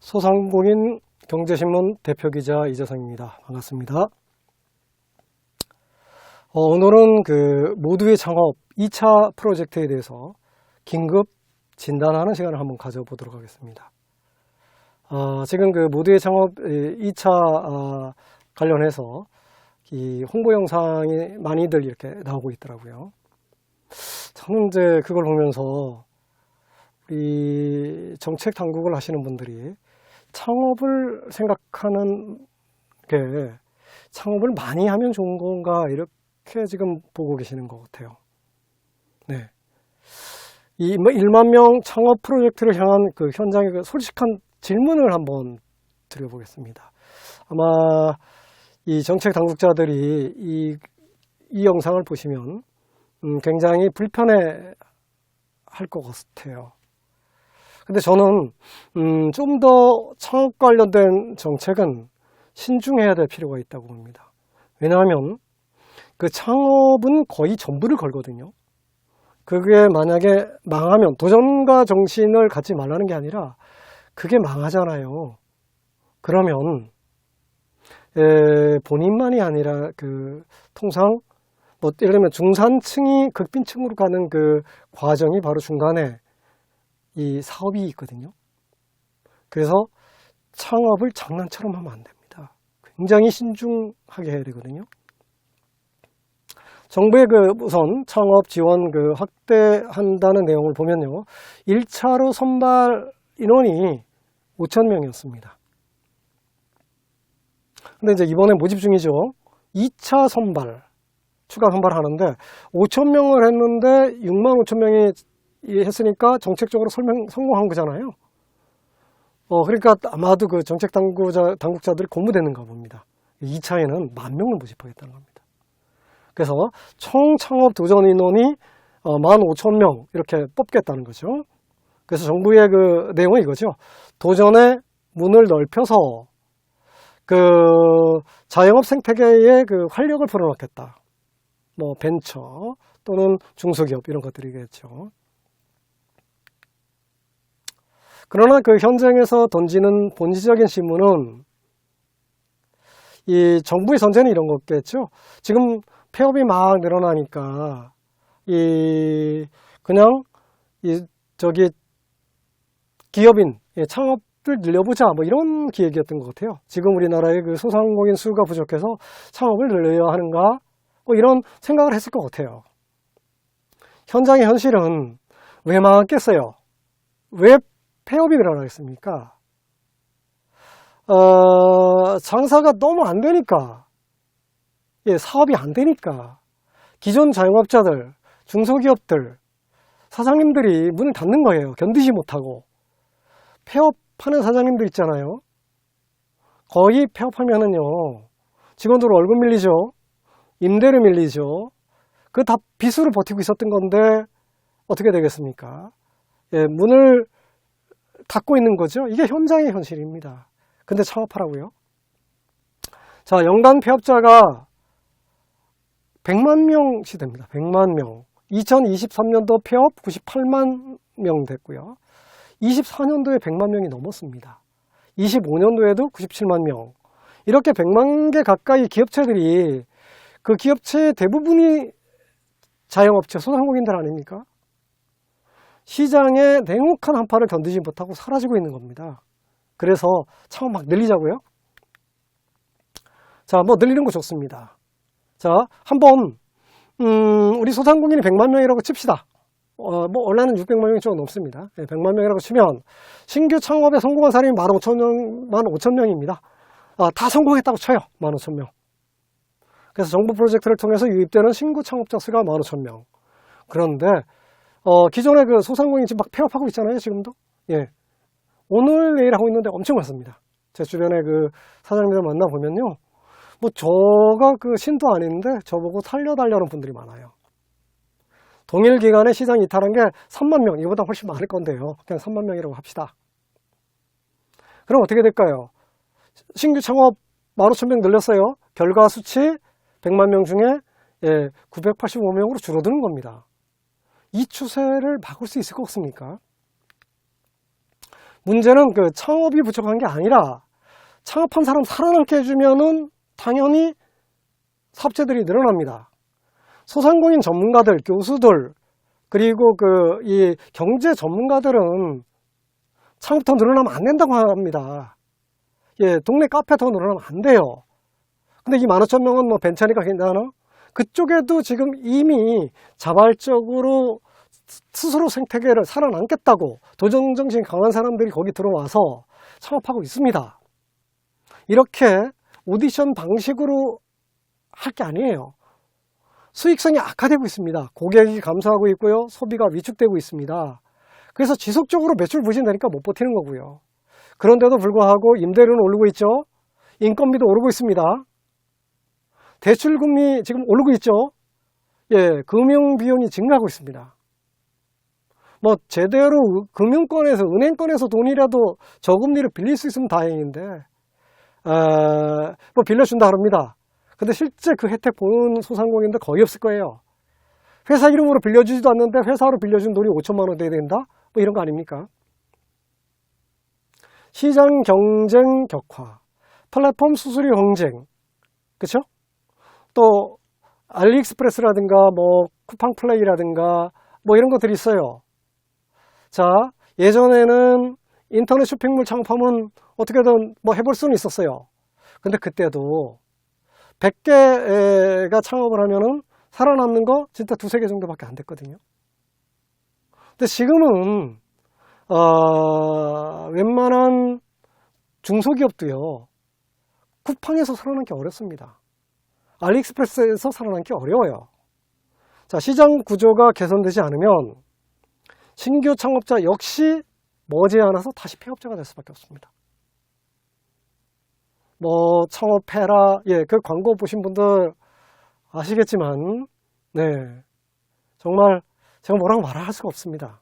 소상공인 경제신문 대표기자 이재성입니다. 반갑습니다. 오늘은 모두의 창업 2차 프로젝트에 대해서 긴급 진단하는 시간을 한번 가져보도록 하겠습니다. 지금 모두의 창업 2차 관련해서 이 홍보 영상이 많이들 이렇게 나오고 있더라고요. 저는 이제 그걸 보면서 우리 정책 당국을 하시는 분들이 창업을 생각하는 게 창업을 많이 하면 좋은 건가 이렇게 지금 보고 계시는 것 같아요. 네. 이 1만 명 창업 프로젝트를 향한 그 현장의 그 솔직한 질문을 한번 드려보겠습니다. 아마 이 정책 당국자들이 이 영상을 보시면 굉장히 불편해 할 것 같아요. 근데 저는 좀 더 창업 관련된 정책은 신중해야 될 필요가 있다고 봅니다. 왜냐하면 그 창업은 거의 전부를 걸거든요. 그게 만약에 망하면 도전가 정신을 갖지 말라는 게 아니라 그게 망하잖아요. 그러면 본인만이 아니라 통상 예를 들면 중산층이 극빈층으로 가는 그 과정이 바로 중간에 이 사업이 있거든요. 그래서 창업을 장난처럼 하면 안 됩니다. 굉장히 신중하게 해야 되거든요. 정부의 우선 창업 지원 확대한다는 내용을 보면요. 1차로 선발 인원이 5,000명이었습니다. 근데 이제 이번에 모집 중이죠. 2차 선발, 추가 선발하는데 5,000명을 했는데 65,000명이 했으니까 정책적으로 성공한 거잖아요. 그러니까 아마도 그 정책 당국자들이 고무되는가 봅니다. 2차에는 10,000명을 모집하겠다는 겁니다. 그래서 총 창업 도전 인원이 15,000명 이렇게 뽑겠다는 거죠. 그래서 정부의 그 내용은 이거죠. 도전의 문을 넓혀서 자영업 생태계에 활력을 불어넣겠다. 벤처 또는 중소기업 이런 것들이겠죠. 그러나 현장에서 던지는 본질적인 질문은 이 정부의 전제는 이런 거겠죠. 지금 폐업이 막 늘어나니까 기업인 창업을 늘려보자 이런 기획이었던 것 같아요. 지금 우리나라의 소상공인 수가 부족해서 창업을 늘려야 하는가 이런 생각을 했을 것 같아요. 현장의 현실은 왜 망했겠어요? 왜 폐업이 늘어나겠습니까? 장사가 너무 안 되니까, 사업이 안 되니까, 기존 자영업자들, 중소기업들, 사장님들이 문을 닫는 거예요. 견디지 못하고. 폐업하는 사장님들 있잖아요. 거의 폐업하면은요, 직원들 월급 밀리죠. 임대료 밀리죠. 다 빚으로 버티고 있었던 건데, 어떻게 되겠습니까? 문을 닫고 있는 거죠. 이게 현장의 현실입니다. 근데 창업하라고요? 자, 연간 폐업자가 100만 명이 됩니다. 100만 명. 2023년도 폐업 98만 명 됐고요. 24년도에 100만 명이 넘었습니다. 25년도에도 97만 명. 이렇게 100만 개 가까이 기업체들이 그 기업체의 대부분이 자영업체, 소상공인들 아닙니까? 시장의 냉혹한 한파를 견디지 못하고 사라지고 있는 겁니다. 그래서 창업 막 늘리자고요? 자, 늘리는 거 좋습니다. 자, 한번 우리 소상공인이 100만 명이라고 칩시다. 원래는 600만 명이 좀 넘습니다. 100만 명이라고 치면 신규 창업에 성공한 사람이 15,000명입니다. 다 성공했다고 쳐요. 15,000명. 그래서 정부 프로젝트를 통해서 유입되는 신규 창업자 수가 15,000명. 그런데 기존의 소상공인 지금 막 폐업하고 있잖아요, 지금도. 오늘 내일 하고 있는데 엄청 많습니다. 제 주변에 사장님들 만나보면요. 저가 신도 아닌데 저보고 살려달라는 분들이 많아요. 동일 기간에 시장 이탈한 게 3만 명, 이거보다 훨씬 많을 건데요. 그냥 3만 명이라고 합시다. 그럼 어떻게 될까요? 신규 창업 15,000명 늘렸어요. 결과 수치 100만 명 중에 985명으로 줄어드는 겁니다. 이 추세를 막을 수 있을 것 같습니까? 문제는 그 창업이 부족한 게 아니라 창업한 사람 살아남게 해주면은 당연히 사업체들이 늘어납니다. 소상공인 전문가들, 교수들, 그리고 이 경제 전문가들은 창업 더 늘어나면 안 된다고 합니다. 예, 동네 카페 더 늘어나면 안 돼요. 근데 이 15,000명은 뭐 벤처니까 괜찮아? 그쪽에도 지금 이미 자발적으로 스스로 생태계를 살아남겠다고 도전정신이 강한 사람들이 거기 들어와서 창업하고 있습니다. 이렇게 오디션 방식으로 할 게 아니에요. 수익성이 악화되고 있습니다. 고객이 감소하고 있고요. 소비가 위축되고 있습니다. 그래서 지속적으로 매출 부진되니까 못 버티는 거고요. 그런데도 불구하고 임대료는 오르고 있죠. 인건비도 오르고 있습니다. 대출금리 지금 오르고 있죠. 예, 금융비용이 증가하고 있습니다. 뭐 제대로 금융권에서 은행권에서 돈이라도 저금리를 빌릴 수 있으면 다행인데 뭐 빌려준다 그럽니다. 근데 실제 그 혜택 보는 소상공인들 거의 없을 거예요. 회사 이름으로 빌려주지도 않는데 회사로 빌려준 돈이 5천만 원 돼야 된다? 뭐 이런 거 아닙니까? 시장 경쟁 격화, 플랫폼 수수료 경쟁, 그쵸? 또 알리익스프레스라든가 뭐 쿠팡플레이라든가 뭐 이런 것들이 있어요. 자, 예전에는 인터넷 쇼핑몰 창업하면 어떻게든 뭐 해볼 수는 있었어요. 근데 그때도 100개가 창업을 하면은 살아남는 거 진짜 2-3개 정도밖에 안 됐거든요. 근데 지금은 웬만한 중소기업도요, 쿠팡에서 살아남기 어렵습니다. 알리익스프레스에서 살아남기 어려워요. 자, 시장 구조가 개선되지 않으면 신규 창업자 역시 머지않아서 다시 폐업자가 될 수밖에 없습니다. 뭐 창업해라, 예, 그 광고 보신 분들 아시겠지만, 네, 정말 제가 뭐라고 말할 수가 없습니다.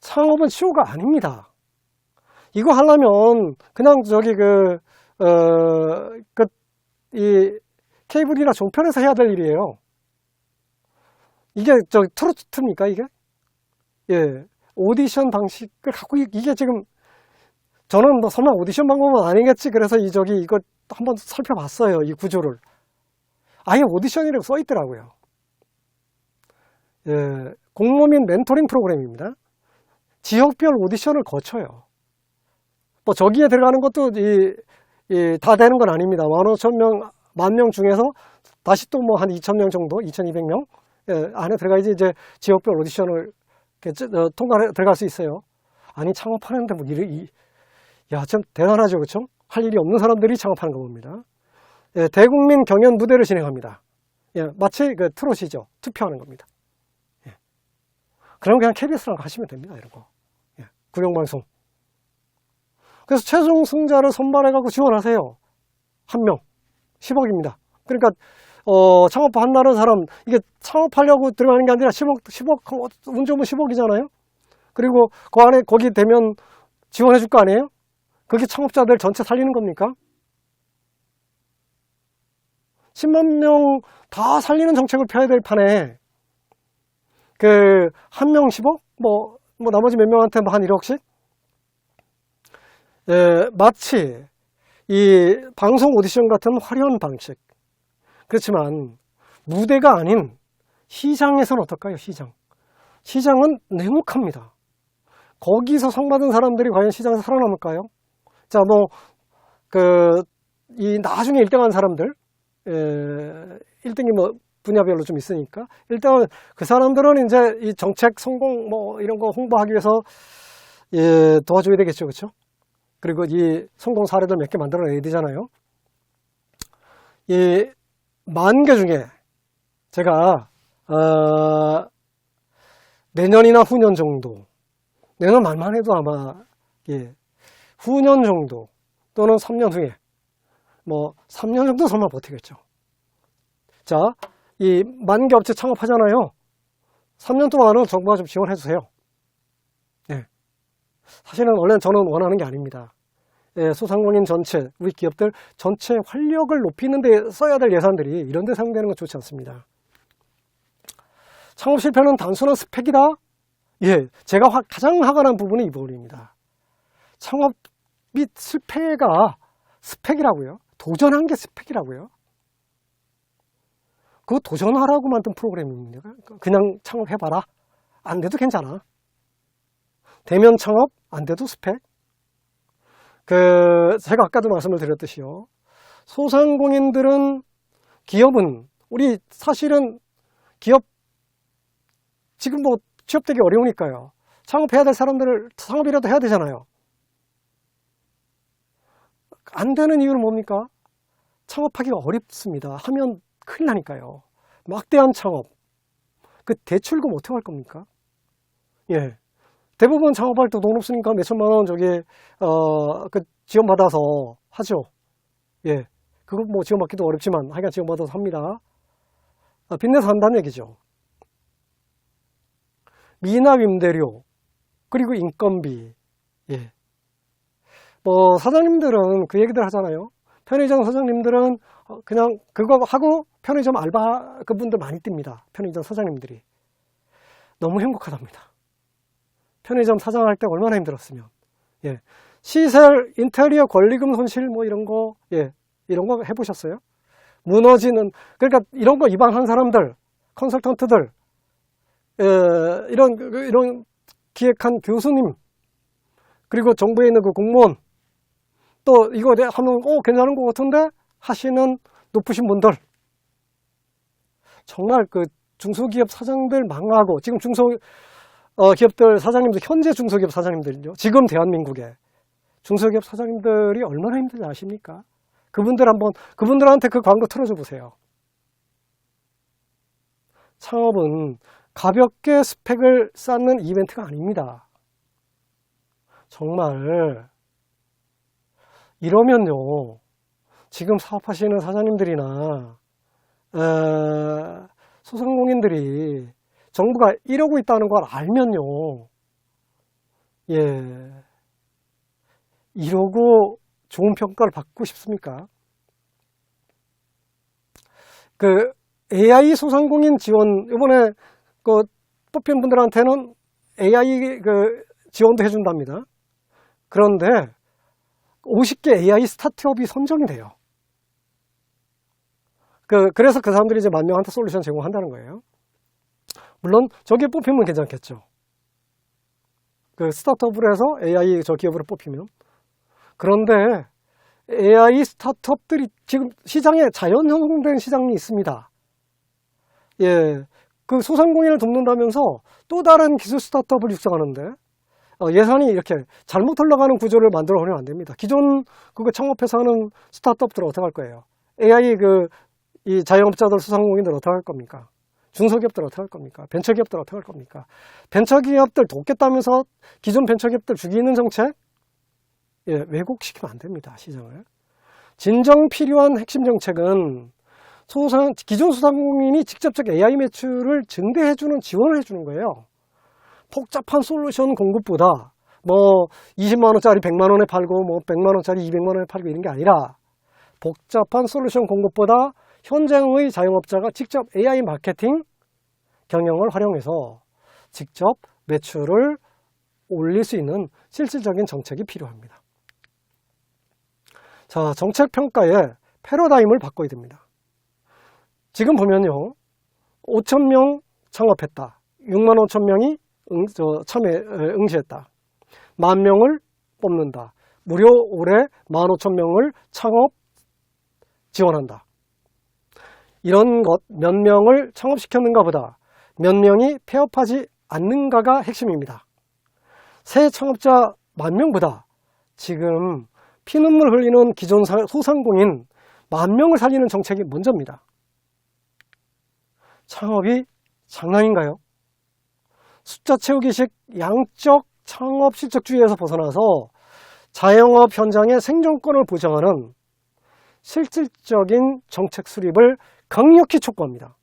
창업은 치료가 아닙니다. 이거 하려면 그냥 이 케이블이나 종편에서 해야 될 일이에요. 이게 트로트입니까 이게? 예, 오디션 방식을 갖고 이게 지금 저는 뭐 설마 오디션 방법은 아니겠지. 그래서 이거 한번 살펴봤어요. 이 구조를. 아예 오디션이라고 써 있더라고요. 예, 공무민 멘토링 프로그램입니다. 지역별 오디션을 거쳐요. 뭐 저기에 들어가는 것도 다 되는 건 아닙니다. 15,000명, 10,000명 중에서 다시 또 뭐 한 2,000명 정도, 2,200명 예, 안에 들어가야지 이제 지역별 오디션을 통과해 들어갈 수 있어요. 아니 창업하는데 뭐 야, 참 대단하죠, 그렇죠? 할 일이 없는 사람들이 창업하는 겁니다. 예, 대국민 경연 무대를 진행합니다. 예, 마치 그 트롯이죠. 투표하는 겁니다. 예. 그럼 그냥 KBS랑 하시면 됩니다, 이런 거. 예, 구룡방송. 그래서 최종 승자를 선발해갖고 지원하세요. 1명. 10억입니다. 그러니까, 창업한다는 사람, 이게 창업하려고 들어가는 게 아니라 10억, 운 좋으면 10억이잖아요? 그리고 그 안에, 거기 되면 지원해 줄 거 아니에요? 그게 창업자들 전체 살리는 겁니까? 10만 명 다 살리는 정책을 펴야 될 판에, 한 명 10억? 나머지 몇 명한테 한 1억씩? 예, 마치 이 방송 오디션 같은 화려한 방식. 그렇지만 무대가 아닌 시장에서는 어떨까요? 시장은 냉혹합니다. 거기서 상 받은 사람들이 과연 시장에서 살아남을까요? 자, 이 나중에 1등한 사람들, 1등이 뭐 분야별로 좀 있으니까 일단 그 사람들은 이제 이 정책 성공 이런 거 홍보하기 위해서 도와줘야 되겠죠, 그렇죠? 그리고 이 성공 사례들 몇 개 만들어내야 되잖아요. 이 10,000개 중에 제가 내년이나 후년 정도, 내년 말만 해도 아마 후년 정도 또는 3년 후에 3년 정도 설마 버티겠죠. 자, 이 10,000개 업체 창업하잖아요. 3년 동안은 정부가 좀 지원해 주세요. 네. 사실은 원래 저는 원하는 게 아닙니다. 예, 소상공인 전체, 우리 기업들 전체 활력을 높이는 데 써야 될 예산들이 이런 데 사용되는 건 좋지 않습니다. 창업 실패는 단순한 스펙이다? 예, 제가 가장 화가 난 부분은 이 부분입니다. 창업 및 실패가 스펙이라고요? 도전한 게 스펙이라고요? 그거 도전하라고 만든 프로그램입니다. 그냥 창업해봐라. 안 돼도 괜찮아. 대면 창업 안 돼도 스펙. 제가 아까도 말씀을 드렸듯이요. 소상공인들은, 기업은, 우리 사실은 기업, 지금 뭐 취업되기 어려우니까요. 창업해야 될 사람들을 창업이라도 해야 되잖아요. 안 되는 이유는 뭡니까? 창업하기가 어렵습니다. 하면 큰일 나니까요. 막대한 창업. 그 대출금 어떻게 할 겁니까? 예. 대부분 창업할 때 돈 없으니까 몇천만 원 지원받아서 하죠. 예. 그거 뭐 지원받기도 어렵지만 하여간 지원받아서 합니다. 빚내서 한다는 얘기죠. 미납 임대료, 그리고 인건비. 예. 뭐 사장님들은 그 얘기들 하잖아요. 편의점 사장님들은 그냥 그거 하고 편의점 알바 그분들 많이 띱니다. 편의점 사장님들이. 너무 행복하답니다. 편의점 사장할 때 얼마나 힘들었으면. 예. 시설, 인테리어 권리금 손실 뭐 이런 거, 예. 이런 거 해보셨어요? 무너지는, 그러니까 이런 거 입안한 사람들, 컨설턴트들, 이런 기획한 교수님, 그리고 정부에 있는 그 공무원, 또 이거 하면 괜찮은 것 같은데 하시는 높으신 분들, 정말 그 중소기업 사장들 망하고, 지금 기업들 사장님들, 현재 중소기업 사장님들요, 지금 대한민국에 중소기업 사장님들이 얼마나 힘든지 아십니까? 그분들한테 그 광고 틀어줘 보세요. 창업은 가볍게 스펙을 쌓는 이벤트가 아닙니다. 정말 이러면요, 지금 사업하시는 사장님들이나 소상공인들이 정부가 이러고 있다는 걸 알면요, 예, 이러고 좋은 평가를 받고 싶습니까? 그 AI 소상공인 지원, 이번에 그 뽑힌 분들한테는 AI 그 지원도 해준답니다. 그런데 50개 AI 스타트업이 선정이 돼요. 그래서 그 사람들이 이제 10,000명한테 솔루션 제공한다는 거예요. 물론 저게 뽑히면 괜찮겠죠. 그 스타트업으로 해서 AI 저 기업으로 뽑히면. 그런데 AI 스타트업들이 지금 시장에 자연 형성된 시장이 있습니다. 예, 그 소상공인을 돕는다면서 또 다른 기술 스타트업을 육성하는데 예산이 이렇게 잘못 흘러가는 구조를 만들어 버리면 안 됩니다. 기존 그거 창업해서 하는 스타트업들은 어떻게 할 거예요? AI 이 자영업자들 소상공인들 어떻게 할 겁니까? 중소기업들 어떻게 할 겁니까? 벤처기업들 어떻게 할 겁니까? 벤처기업들 돕겠다면서 기존 벤처기업들 죽이는 정책? 예, 왜곡시키면 안 됩니다, 시장을. 진정 필요한 핵심 정책은 기존 소상공인이 직접적 AI 매출을 증대해주는, 지원을 해주는 거예요. 복잡한 솔루션 공급보다 뭐 20만원짜리 100만원에 팔고 뭐 100만원짜리 200만원에 팔고 이런 게 아니라 복잡한 솔루션 공급보다 현장의 자영업자가 직접 AI 마케팅 경영을 활용해서 직접 매출을 올릴 수 있는 실질적인 정책이 필요합니다. 자, 정책 평가의 패러다임을 바꿔야 됩니다. 지금 보면요, 5,000명 창업했다. 65,000명이 응시했다. 10,000명을 뽑는다. 무려 올해 15,000명을 창업 지원한다. 이런 것 몇 명을 창업시켰는가 보다 몇 명이 폐업하지 않는가가 핵심입니다. 새 창업자 10,000명보다 지금 피눈물 흘리는 기존 소상공인 10,000명을 살리는 정책이 먼저입니다. 창업이 장난인가요? 숫자 채우기식 양적 창업 실적주의에서 벗어나서 자영업 현장의 생존권을 보장하는 실질적인 정책 수립을 강력히 촉구합니다.